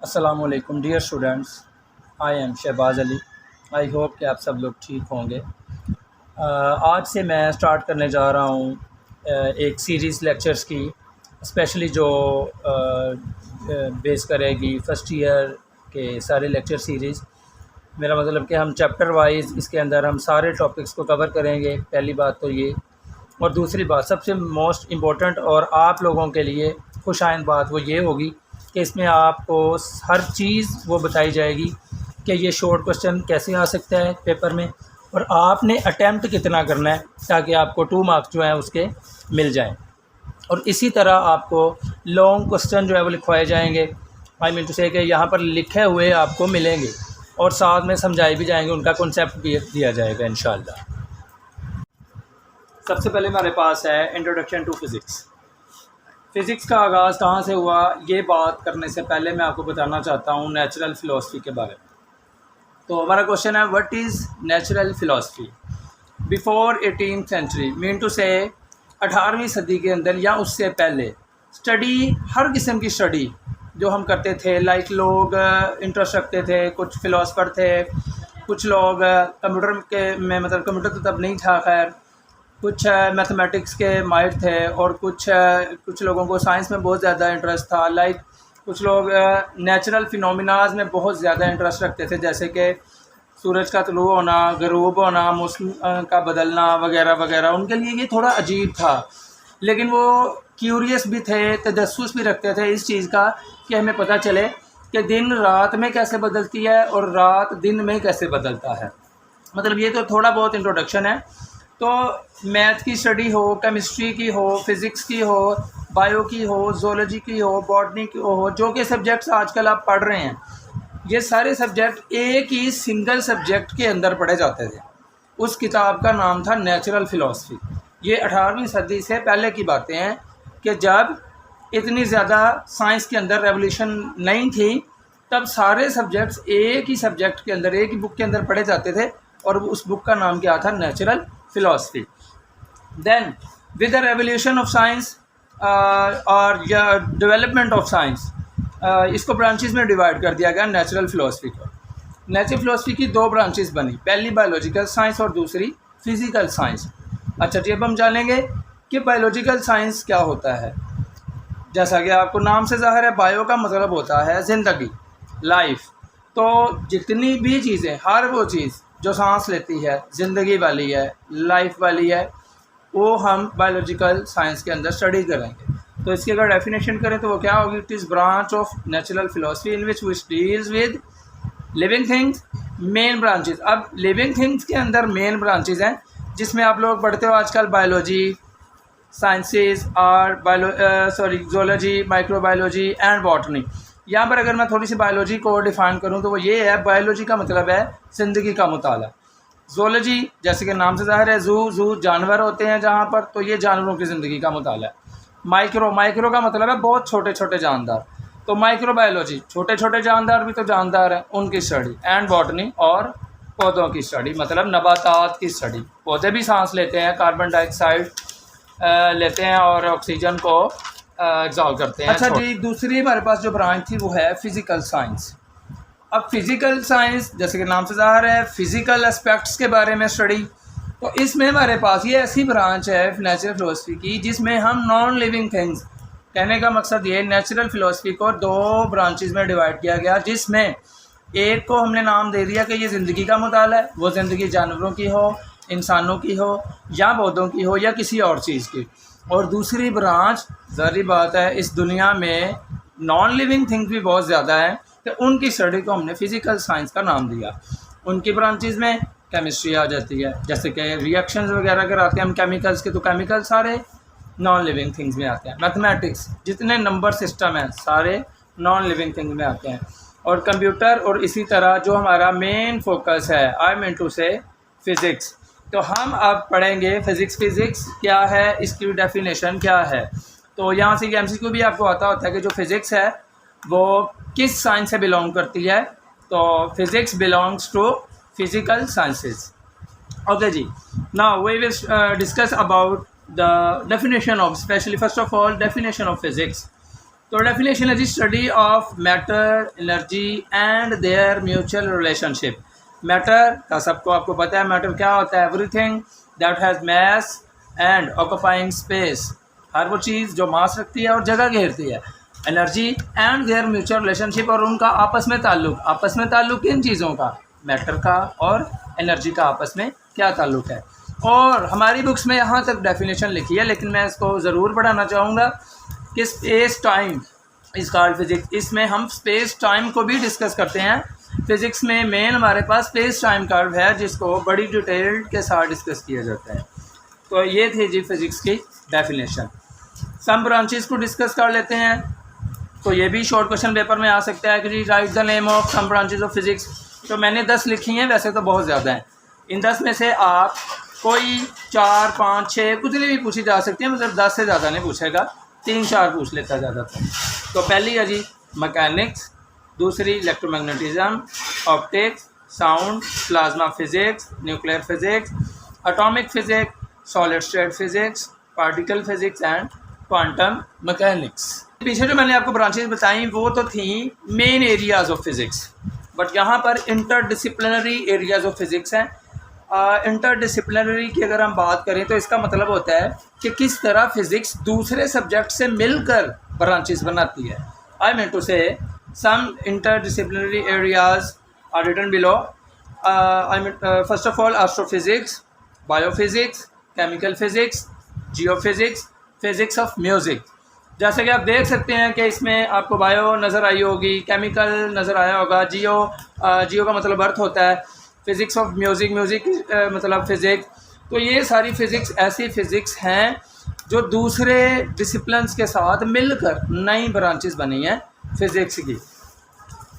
अस्सलामुअलैकुम dear students, I am Shahbaz Ali. I hope कि आप सब लोग ठीक होंगे। आज से मैं स्टार्ट करने जा रहा हूँ एक सीरीज़ लेक्चर्स की, स्पेशली जो बेस करेगी फ़र्स्ट ईयर के सारे लेक्चर सीरीज़। मेरा मतलब कि हम चैप्टर वाइज इसके अंदर हम सारे टॉपिक्स को कवर करेंगे। पहली बात तो ये, और दूसरी बात सबसे मोस्ट इम्पोर्टेंट और आप लोगों के लिए खुशाइंद बात वो ये होगी कि इसमें आपको हर चीज़ वो बताई जाएगी कि ये शॉर्ट क्वेश्चन कैसे आ सकता है पेपर में, और आपने अटैम्प्ट कितना करना है ताकि आपको 2 मार्क्स जो हैं उसके मिल जाएं। और इसी तरह आपको लॉन्ग क्वेश्चन जो है वो लिखवाए जाएंगे। आई मीन टू से कि यहाँ पर लिखे हुए आपको मिलेंगे और साथ में समझाए भी जाएंगे, उनका कॉन्सेप्ट भी दिया जाएगा इंशाल्लाह। सबसे पहले हमारे पास है इंट्रोडक्शन टू फ़िज़िक्स। फ़िज़िक्स का आगाज़ कहाँ से हुआ, ये बात करने से पहले मैं आपको बताना चाहता हूँ नेचुरल फ़िलासफ़ी के बारे में। तो हमारा क्वेश्चन है, what is natural philosophy before 18th century, mean to say 18वीं सदी के अंदर या उससे पहले स्टडी, हर किस्म की स्टडी जो हम करते थे, लाइक लोग इंटरेस्ट रखते थे, कुछ फ़िलासफ़र थे, कुछ लोग कंप्यूटर के में, मतलब कंप्यूटर तो तब नहीं था खैर, कुछ मैथमेटिक्स के माहिर थे, और कुछ लोगों को साइंस में बहुत ज़्यादा इंटरेस्ट था। लाइक कुछ लोग नेचुरल फिनोमिनाज में बहुत ज़्यादा इंटरेस्ट रखते थे, जैसे कि सूरज का तुलू होना, ग़रूब होना, मौसम का बदलना वगैरह वगैरह। उनके लिए ये थोड़ा अजीब था, लेकिन वो क्यूरियस भी थे, तजस्सुस भी रखते थे इस चीज़ का कि हमें पता चले कि दिन रात में कैसे बदलती है और रात दिन में कैसे बदलता है। मतलब ये तो थोड़ा बहुत इंट्रोडक्शन है। तो मैथ की स्टडी हो, केमिस्ट्री की हो, फ़िज़िक्स की हो, बायो की हो, ज़ूलॉजी की हो, बॉटनी की हो, जो कि सब्जेक्ट्स आजकल आप पढ़ रहे हैं, ये सारे सब्जेक्ट एक ही सिंगल सब्जेक्ट के अंदर पढ़े जाते थे। उस किताब का नाम था नेचुरल फ़िलासफ़ी। ये 18वीं सदी से पहले की बातें हैं कि जब इतनी ज़्यादा साइंस के अंदर रेवोल्यूशन नहीं थी, तब सारे सब्जेक्ट्स एक ही सब्जेक्ट के अंदर, एक ही बुक के अंदर पढ़े जाते थे, और उस बुक का नाम क्या था, natural philosophy. Then with the revolution of science और डेवलपमेंट ऑफ साइंस, इसको ब्रांचेस में डिवाइड कर दिया गया नेचुरल फ़िलासफ़ी को। नेचुरल फ़िलासफ़ी की 2 ब्रांचेस बनी, पहली बायोलॉजिकल साइंस और दूसरी फ़िज़िकल साइंस। अच्छा जी, अब हम जानेंगे कि बायोलॉजिकल साइंस क्या होता है। जैसा कि आपको नाम से ज़ाहिर है, बायो का मतलब होता है ज़िंदगी, लाइफ। तो जितनी भी चीज़ें, हर वो चीज़ जो सांस लेती है, ज़िंदगी वाली है, लाइफ वाली है, वो हम बायोलॉजिकल साइंस के अंदर स्टडी करेंगे। तो इसकी अगर डेफिनेशन करें तो वो क्या होगी, it is branch of natural philosophy in which deals with living things. Main branches, अब लिविंग थिंग्स के अंदर मेन ब्रांचेस हैं जिसमें आप लोग पढ़ते हो आजकल बायोलॉजी, साइंसेस और ज़ूलॉजी, माइक्रोबायोलॉजी एंड बॉटनी। यहाँ पर अगर मैं थोड़ी सी बायोलॉजी को डिफ़ाइन करूँ तो वो ये है, बायोलॉजी का मतलब है ज़िंदगी का मुताला। ज़ूलॉजी जैसे कि नाम से ज़ाहिर है, ज़ू जानवर होते हैं जहाँ पर, तो ये जानवरों की ज़िंदगी का मुताला है। माइक्रो का मतलब है बहुत छोटे छोटे जानदार, तो माइक्रोबायोलॉजी छोटे छोटे जानदार भी तो जानदार हैं, उनकी स्टडी। एंड बॉटनी और पौधों की स्टडी, मतलब नबातात की स्टडी। पौधे भी सांस लेते हैं, कार्बन डाइऑक्साइड लेते हैं और ऑक्सीजन को एग्जॉल्व करते हैं। अच्छा जी, दूसरी हमारे पास जो ब्रांच थी वो है फ़िज़िकल साइंस। अब फ़िज़िकल साइंस जैसे कि नाम से ज़ाहिर है, फ़िज़िकल एस्पेक्ट्स के बारे में स्टडी। तो इसमें हमारे पास ये ऐसी ब्रांच है नेचुरल फ़िलासफ़ी की जिसमें हम नॉन लिविंग थिंग्स, कहने का मकसद ये, नेचुरल फ़िलासफ़ी को 2 ब्रांचेस में डिवाइड किया गया, जिसमें एक को हमने नाम दे दिया कि ये ज़िंदगी का मुताला है, वो ज़िंदगी जानवरों की हो, इंसानों की हो, या पौधों की हो, या किसी और चीज़ की। और दूसरी ब्रांच, ज़ाहिर बात है इस दुनिया में नॉन लिविंग थिंग्स भी बहुत ज़्यादा है, तो उनकी स्टडी को हमने फ़िज़िकल साइंस का नाम दिया। उनकी ब्रांचेस में केमिस्ट्री आ जाती है, जैसे कि रिएक्शंस वगैरह कराते हैं हम केमिकल्स के, तो केमिकल सारे नॉन लिविंग थिंग्स में आते हैं। मैथमेटिक्स, जितने नंबर सिस्टम हैं सारे नॉन लिविंग थिंग्स में आते हैं। और कंप्यूटर, और इसी तरह जो हमारा मेन फोकस है, आई मीन टू से फ़िज़िक्स। तो हम अब पढ़ेंगे फ़िज़िक्स क्या है, इसकी डेफिनेशन क्या है। तो यहाँ से MCQ भी आपको आता होता है कि जो फ़िज़िक्स है वो किस साइंस से बिलोंग करती है। तो physics belongs to physical sciences. Okay जी, now we will discuss about the definition of, especially first of all definition of physics. तो डेफिनेशन है जी, study of matter, energy and their mutual relationship. Matter का सबको आपको पता है, matter क्या होता है? Everything that has mass and occupying space, हर वो चीज़ जो मास रखती है और जगह घेरती है। Energy and their mutual relationship, और उनका आपस में ताल्लुक। आपस में ताल्लुक किन चीज़ों का? मैटर का और एनर्जी का आपस में क्या ताल्लुक है। और हमारी बुक्स में यहाँ तक डेफिनेशन लिखी है, लेकिन मैं इसको ज़रूर पढ़ाना चाहूँगा कि space time is called physics. इसमें हम स्पेस टाइम को भी डिस्कस करते हैं। फ़िज़िक्स में मेन हमारे पास स्पेस टाइम कर्व है, जिसको बड़ी डिटेल के साथ डिस्कस किया जाता है। तो ये थी जी फ़िज़िक्स की डेफिनेशन। सम ब्रांचेस को डिस्कस कर लेते हैं। तो ये भी शॉर्ट क्वेश्चन पेपर में आ सकता है कि जी write the name of some branches of physics. तो मैंने 10 लिखी हैं, वैसे तो बहुत ज़्यादा हैं। इन 10 में से आप कोई 4, 5, 6 कुछ भी पूछी जा सकती है, मतलब 10 से ज़्यादा नहीं पूछेगा, 3-4 पूछ लेता ज़्यादातर। तो पहली है जी मैकेनिक्स, दूसरी electromagnetism, optics, sound, plasma physics, nuclear physics, atomic physics, solid state physics, particle physics and quantum mechanics. पीछे जो मैंने आपको ब्रांचेस बताई वो तो थी main areas of physics, but यहाँ पर इंटरडिसिप्लिनरी एरियाज़ ऑफ फिज़िक्स हैं। इंटरडिसिप्लिनरी की अगर हम बात करें तो इसका मतलब होता है कि किस तरह फ़िज़िक्स दूसरे सब्जेक्ट से मिलकर ब्रांचेस बनाती है। आई mean to say some interdisciplinary areas are written below. First of all astrophysics, biophysics, chemical physics, geophysics, physics of music. जैसे कि आप देख सकते हैं कि इसमें आपको बायो नज़र आई होगी, केमिकल नज़र आया होगा, जियो का मतलब अर्थ होता है, फ़िज़िक्स ऑफ म्यूज़िक, मतलब फ़िज़िक्स। तो ये सारी फ़िज़िक्स ऐसी फ़िज़िक्स हैं जो दूसरे डिसिप्लिन्स के साथ मिलकर नई ब्रांचेस बनी हैं फ़िज़िक्स की।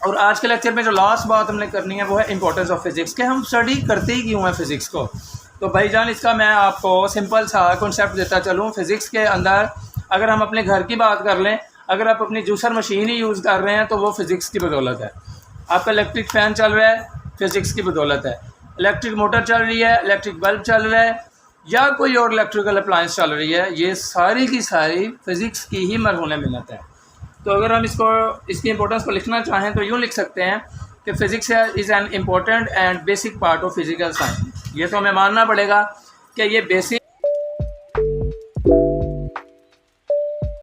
और आज के लेक्चर में जो लास्ट बात हमने करनी है वो है इंपॉर्टेंस ऑफ फ़िज़िक्स, कि हम स्टडी करते ही क्यों हैं फ़िज़िक्स को। तो भाईजान इसका मैं आपको सिंपल सा कॉन्सेप्ट देता चलूँ। फ़िज़िक्स के अंदर अगर हम अपने घर की बात कर लें, अगर आप अपनी जूसर मशीन ही यूज़ कर रहे हैं तो वो फ़िज़िक्स की बदौलत है। आपका इलेक्ट्रिक फ़ैन चल रहा है, फ़िज़िक्स की बदौलत है। इलेक्ट्रिक मोटर चल रही है, इलेक्ट्रिक बल्ब चल रहा है, या कोई और इलेक्ट्रिकल अप्लायंस चल रही है, ये सारी की सारी फ़िज़िक्स की ही मरहून मिन्नत है। तो अगर हम इसकी इंपॉर्टेंस को लिखना चाहें तो यूँ लिख सकते हैं कि physics is an important and basic part of physical science. ये तो हमें मानना पड़ेगा कि ये बेसिक